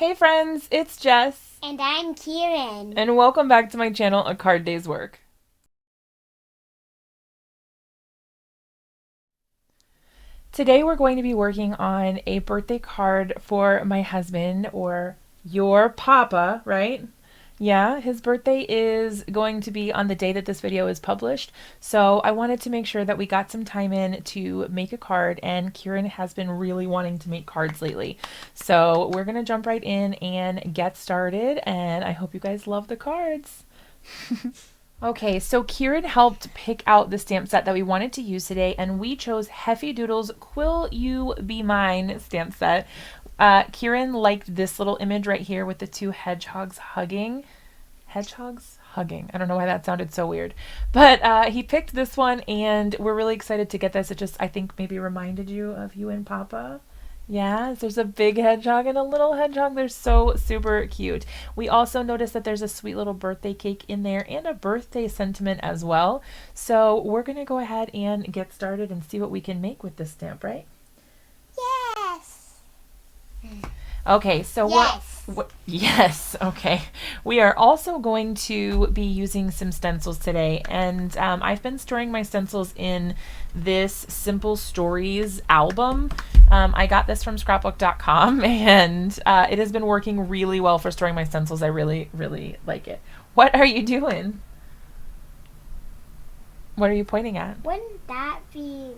Hey friends, it's Jess. And I'm Kieren. And welcome back to my channel, A Card Day's Work. Today we're going to be working on a birthday card for my husband, or your papa, right? Yeah, his birthday is going to be on the day that this video is published, so I wanted to make sure that we got some time in to make a card, and Kieren has been really wanting to make cards lately. So we're going to jump right in and get started, and I hope you guys love the cards. Okay, so Kieren helped pick out the stamp set that we wanted to use today, and we chose Heffy Doodle's Quill You Be Mine stamp set. Kieren liked this little image right here with the two hedgehogs hugging. Hedgehogs hugging. I don't know why that sounded so weird. But he picked this one, and we're really excited to get this. It just, I think, maybe reminded you of you and Papa. Yeah, there's a big hedgehog and a little hedgehog. They're so super cute. We also noticed that there's a sweet little birthday cake in there and a birthday sentiment as well. So we're going to go ahead and get started and see what we can make with this stamp, right? Yes. Okay, so yes, okay. We are also going to be using some stencils today, and I've been storing my stencils in this Simple Stories album. I got this from scrapbook.com, and it has been working really well for storing my stencils. I really, really like it. What are you doing? What are you pointing at? Wouldn't that be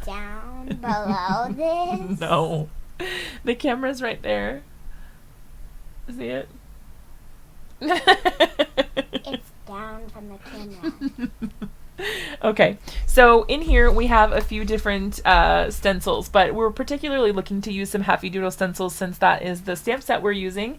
down below this? No. The camera's right there. See it? It's down from the camera. Okay, so in here we have a few different stencils, but we're particularly looking to use some Heffy Doodle stencils since that is the stamp set we're using.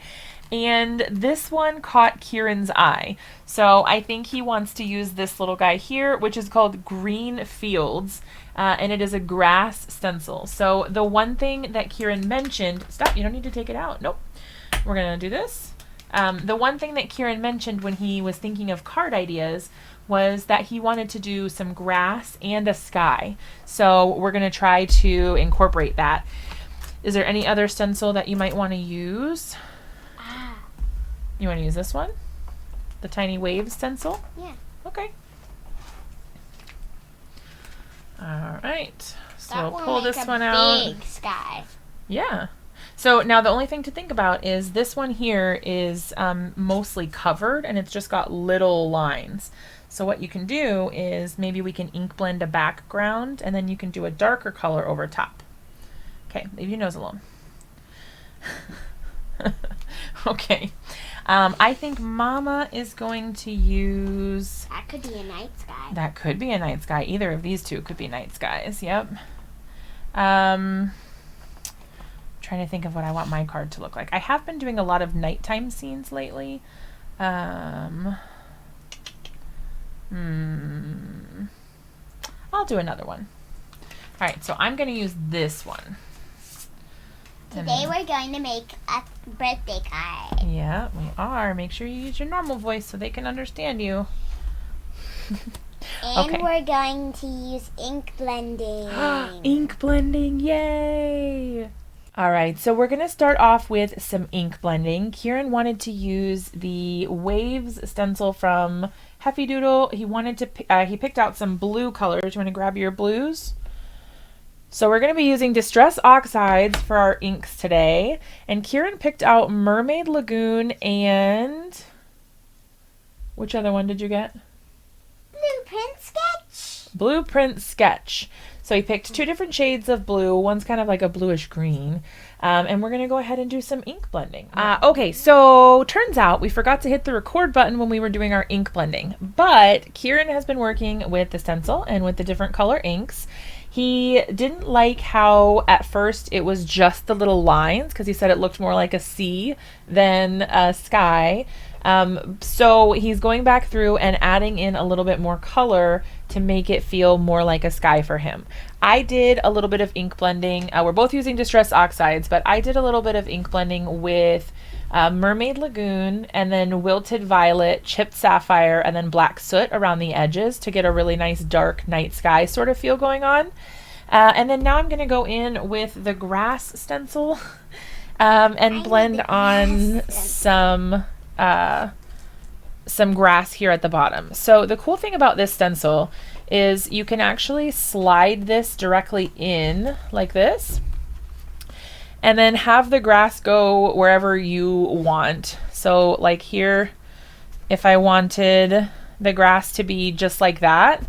And this one caught Kieren's eye. So I think he wants to use this little guy here, which is called Green Fields. And it is a grass stencil. So the one thing that Kieren mentioned, stop, you don't need to take it out. Nope. We're going to do this. The one thing that Kieren mentioned when he was thinking of card ideas was that he wanted to do some grass and a sky. So we're going to try to incorporate that. Is there any other stencil that you might want to use? You want to use this one? The Tiny Waves stencil? Yeah. Okay. All right. So That will pull make this a one out. Big sky. Yeah. So now the only thing to think about is this one here is mostly covered, and it's just got little lines. So what you can do is maybe we can ink blend a background, and then you can do a darker color over top. Okay, leave your nose alone. Okay. I think Mama is going to use... That could be a night sky. That could be a night sky. Either of these two could be night skies. Yep. Trying to think of what I want my card to look like. I have been doing a lot of nighttime scenes lately. I'll do another one. All right, so I'm going to use this one. Today we're going to make a birthday card. Yeah, we are. Make sure you use your normal voice so they can understand you. And okay. we're going to use ink blending. Ink blending, yay! All right, so we're going to start off with some ink blending. Kieren wanted to use the Waves stencil from Heffy Doodle. He wanted to, he picked out some blue colors. You want to grab your blues? So we're going to be using Distress Oxides for our inks today. And Kieren picked out Mermaid, Lagoon, and... Which other one did you get? Blueprint Sketch. Blueprint Sketch. So he picked two different shades of blue. One's kind of like a bluish green. And we're going to go ahead and do some ink blending. Okay, so turns out we forgot to hit the record button when we were doing our ink blending. But Kieren has been working with the stencil and with the different color inks. He didn't like how at first it was just the little lines because he said it looked more like a sea than a sky. So he's going back through and adding in a little bit more color to make it feel more like a sky for him. I did a little bit of ink blending. We're both using Distress Oxides, but I did a little bit of ink blending with Mermaid Lagoon, and then Wilted Violet, Chipped Sapphire, and then Black Soot around the edges to get a really nice dark night sky sort of feel going on. And then now I'm going to go in with the grass stencil. and blend on some grass here at the bottom. So the cool thing about this stencil is you can actually slide this directly in like this and then have the grass go wherever you want. So like here, if I wanted the grass to be just like that,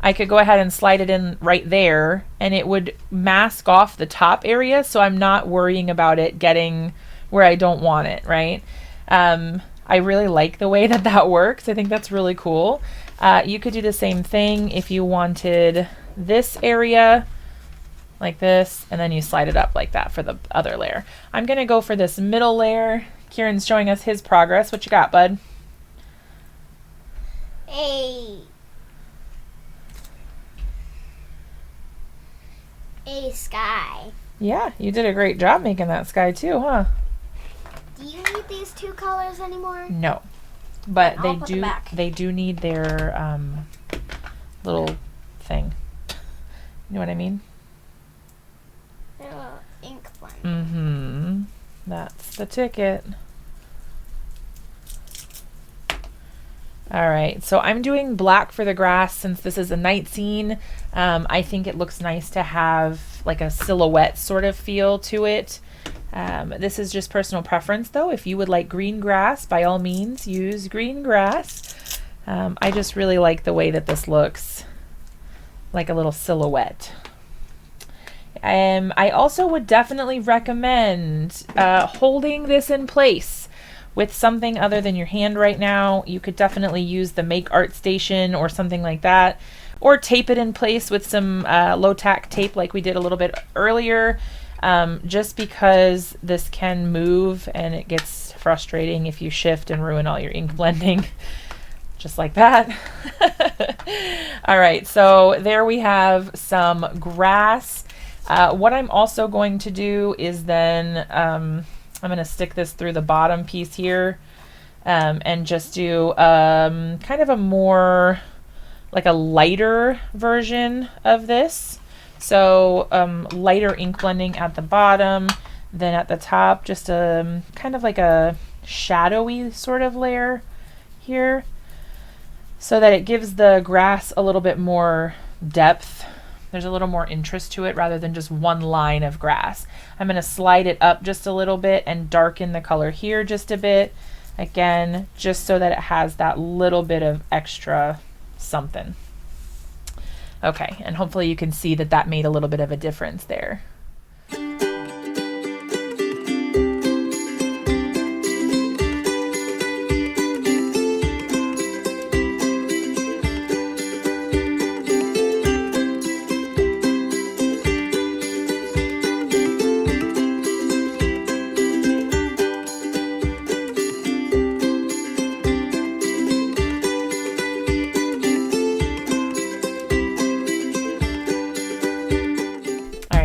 I could go ahead and slide it in right there and it would mask off the top area, so I'm not worrying about it getting where I don't want it, right? I really like the way that that works. I think that's really cool. You could do the same thing if you wanted this area like this, and then you slide it up like that for the other layer. I'm gonna go for this middle layer. Kieren's showing us his progress. What you got, bud? A sky. Yeah, you did a great job making that sky too, huh? Do you need these two colors anymore? No, but I'll put them back. they do need their little thing. You know what I mean? Their little ink blend. Mm-hmm. That's the ticket. All right, so I'm doing black for the grass since this is a night scene. I think it looks nice to have like a silhouette sort of feel to it. This is just personal preference though. If you would like green grass, by all means use green grass. I just really like the way that this looks like a little silhouette. I also would definitely recommend holding this in place with something other than your hand right now. You could definitely use the Make Art Station or something like that, or tape it in place with some low-tack tape like we did a little bit earlier, just because this can move and it gets frustrating if you shift and ruin all your ink blending. Just like that. All right, so there we have some grass. What I'm also going to do is then I'm going to stick this through the bottom piece here and just do kind of a more like a lighter version of this. So lighter ink blending at the bottom, then at the top just kind of like a shadowy sort of layer here, so that it gives the grass a little bit more depth. There's a little more interest to it rather than just one line of grass. I'm going to slide it up just a little bit and darken the color here just a bit. Again, just so that it has that little bit of extra something. Okay, and hopefully you can see that that made a little bit of a difference there.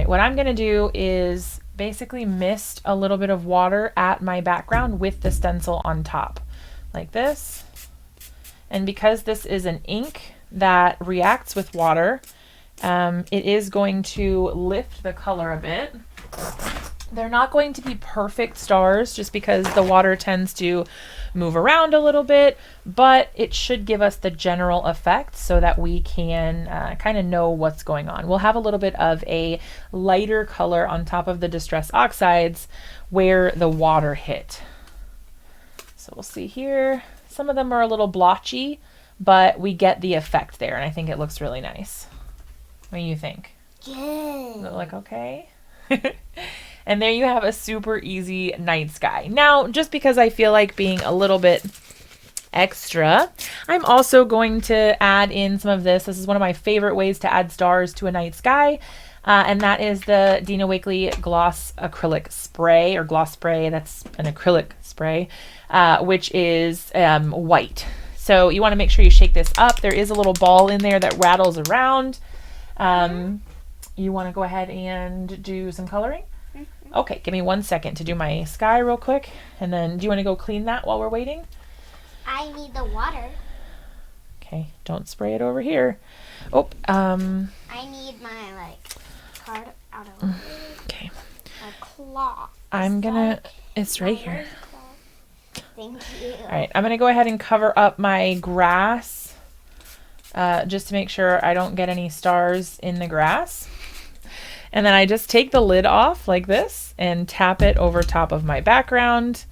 What I'm going to do is basically mist a little bit of water at my background with the stencil on top, like this. And because this is an ink that reacts with water, it is going to lift the color a bit. They're not going to be perfect stars just because the water tends to move around a little bit, but it should give us the general effect so that we can kind of know what's going on. We'll have a little bit of a lighter color on top of the Distress Oxides where the water hit. So we'll see here. Some of them are a little blotchy, but we get the effect there, and I think it looks really nice. What do you think? Good. Look like okay? And there you have a super easy night sky. Now, just because I feel like being a little bit extra, I'm also going to add in some of this. This is one of my favorite ways to add stars to a night sky, and that is the Dina Wakley Gloss Acrylic Spray, or Gloss Spray. That's an acrylic spray, which is white. So you want to make sure you shake this up. There is a little ball in there that rattles around. You want to go ahead and do some coloring? Okay, give me 1 second to do my sky real quick, and then do you want to go clean that while we're waiting? I need the water. Okay, don't spray it over here. Oh, I need my card out of okay. a cloth. It's right here. Thank you. All right, I'm gonna go ahead and cover up my grass just to make sure I don't get any stars in the grass. And then I just take the lid off like this and tap it over top of my background.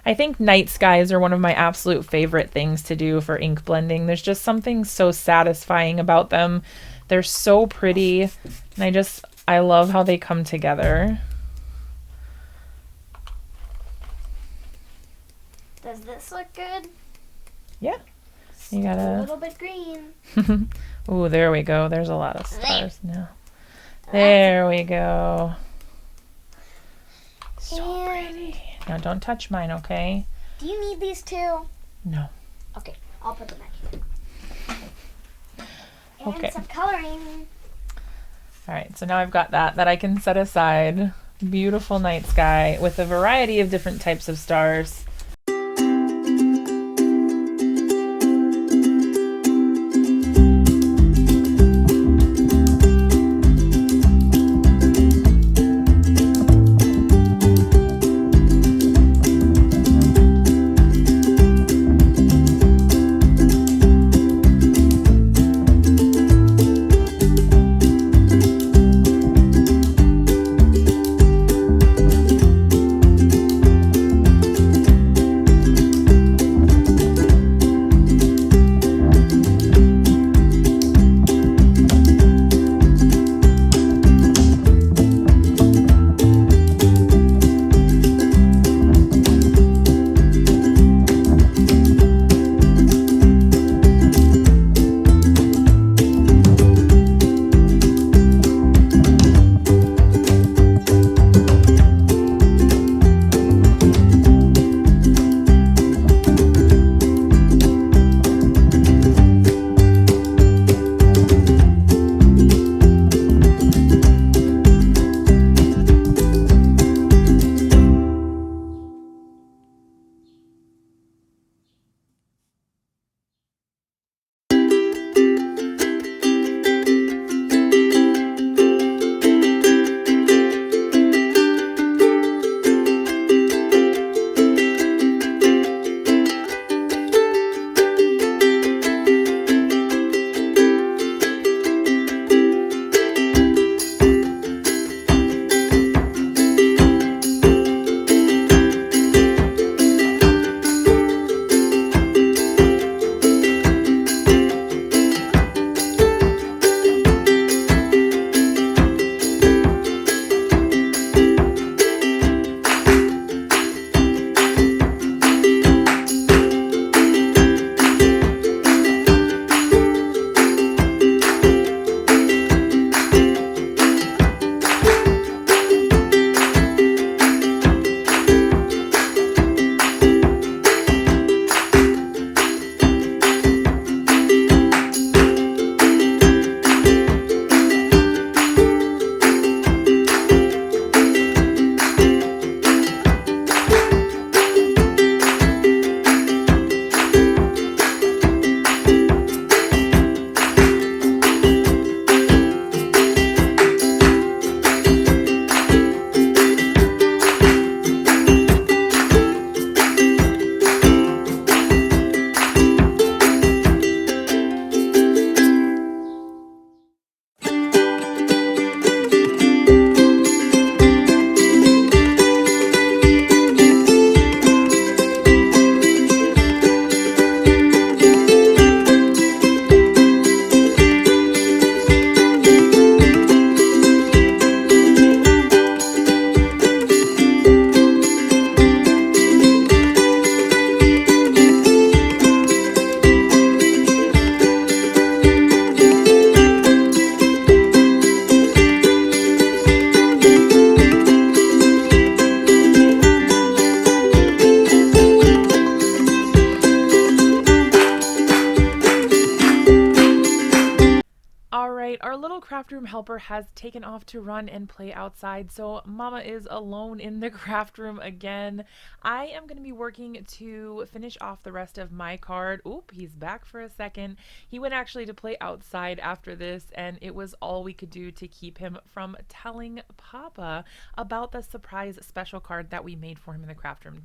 I think night skies are one of my absolute favorite things to do for ink blending. There's just something so satisfying about them. They're so pretty, and I love how they come together. Does this look good? Yeah. You A gotta... little bit green. Ooh, there we go. There's a lot of stars now. There we go. So pretty. Now don't touch mine, okay? Do you need these two? No. Okay, I'll put them back here. And Okay. some coloring. All right, so now I've got that I can set aside. Beautiful night sky with a variety of different types of stars. craft room helper has taken off to run and play outside, so Mama is alone in the craft room again. I am going to be working to finish off the rest of my card. Oop, he's back for a second. He went actually to play outside after this, and it was all we could do to keep him from telling Papa about the surprise special card that we made for him in the craft room.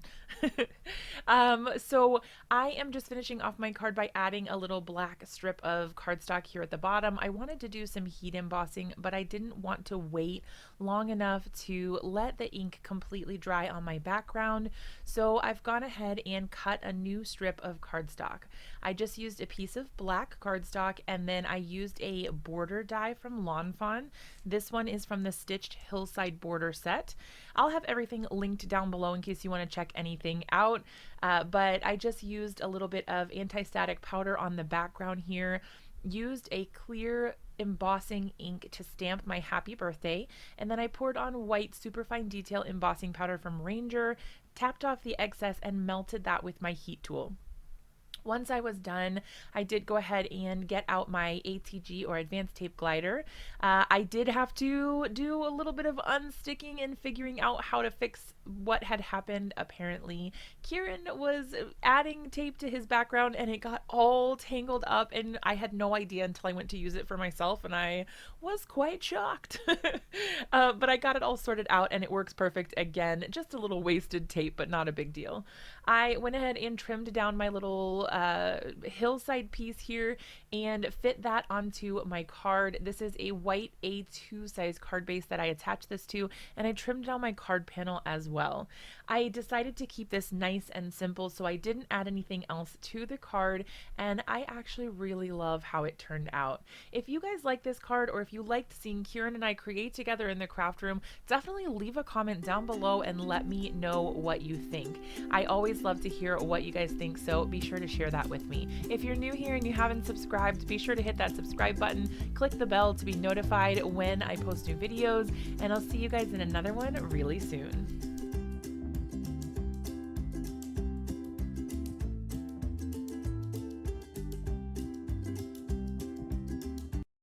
So I am just finishing off my card by adding a little black strip of cardstock here at the bottom. I wanted to do some heat embossing, but I didn't want to wait long enough to let the ink completely dry on my background. So I've gone ahead and cut a new strip of cardstock. I just used a piece of black cardstock, and then I used a border die from Lawn Fawn. This one is from the Stitched Hillside border set. I'll have everything linked down below in case you want to check anything out, but I just used a little bit of anti-static powder on the background here, used a clear embossing ink to stamp my happy birthday, and then I poured on white superfine detail embossing powder from Ranger, tapped off the excess, and melted that with my heat tool. Once I was done, I did go ahead and get out my ATG or advanced tape glider. I did have to do a little bit of unsticking and figuring out how to fix what had happened. Apparently, Kieren was adding tape to his background and it got all tangled up, and I had no idea until I went to use it for myself, and I was quite shocked. But I got it all sorted out and it works perfect again. Just a little wasted tape, but not a big deal. I went ahead and trimmed down my little hillside piece here and fit that onto my card. This is a white A2 size card base that I attached this to, and I trimmed down my card panel as well. I decided to keep this nice and simple, so I didn't add anything else to the card, and I actually really love how it turned out. If you guys like this card, or if you liked seeing Kieren and I create together in the craft room, definitely leave a comment down below and let me know what you think. I always love to hear what you guys think, so be sure to share that with me. If you're new here and you haven't subscribed, be sure to hit that subscribe button, click the bell to be notified when I post new videos, and I'll see you guys in another one really soon.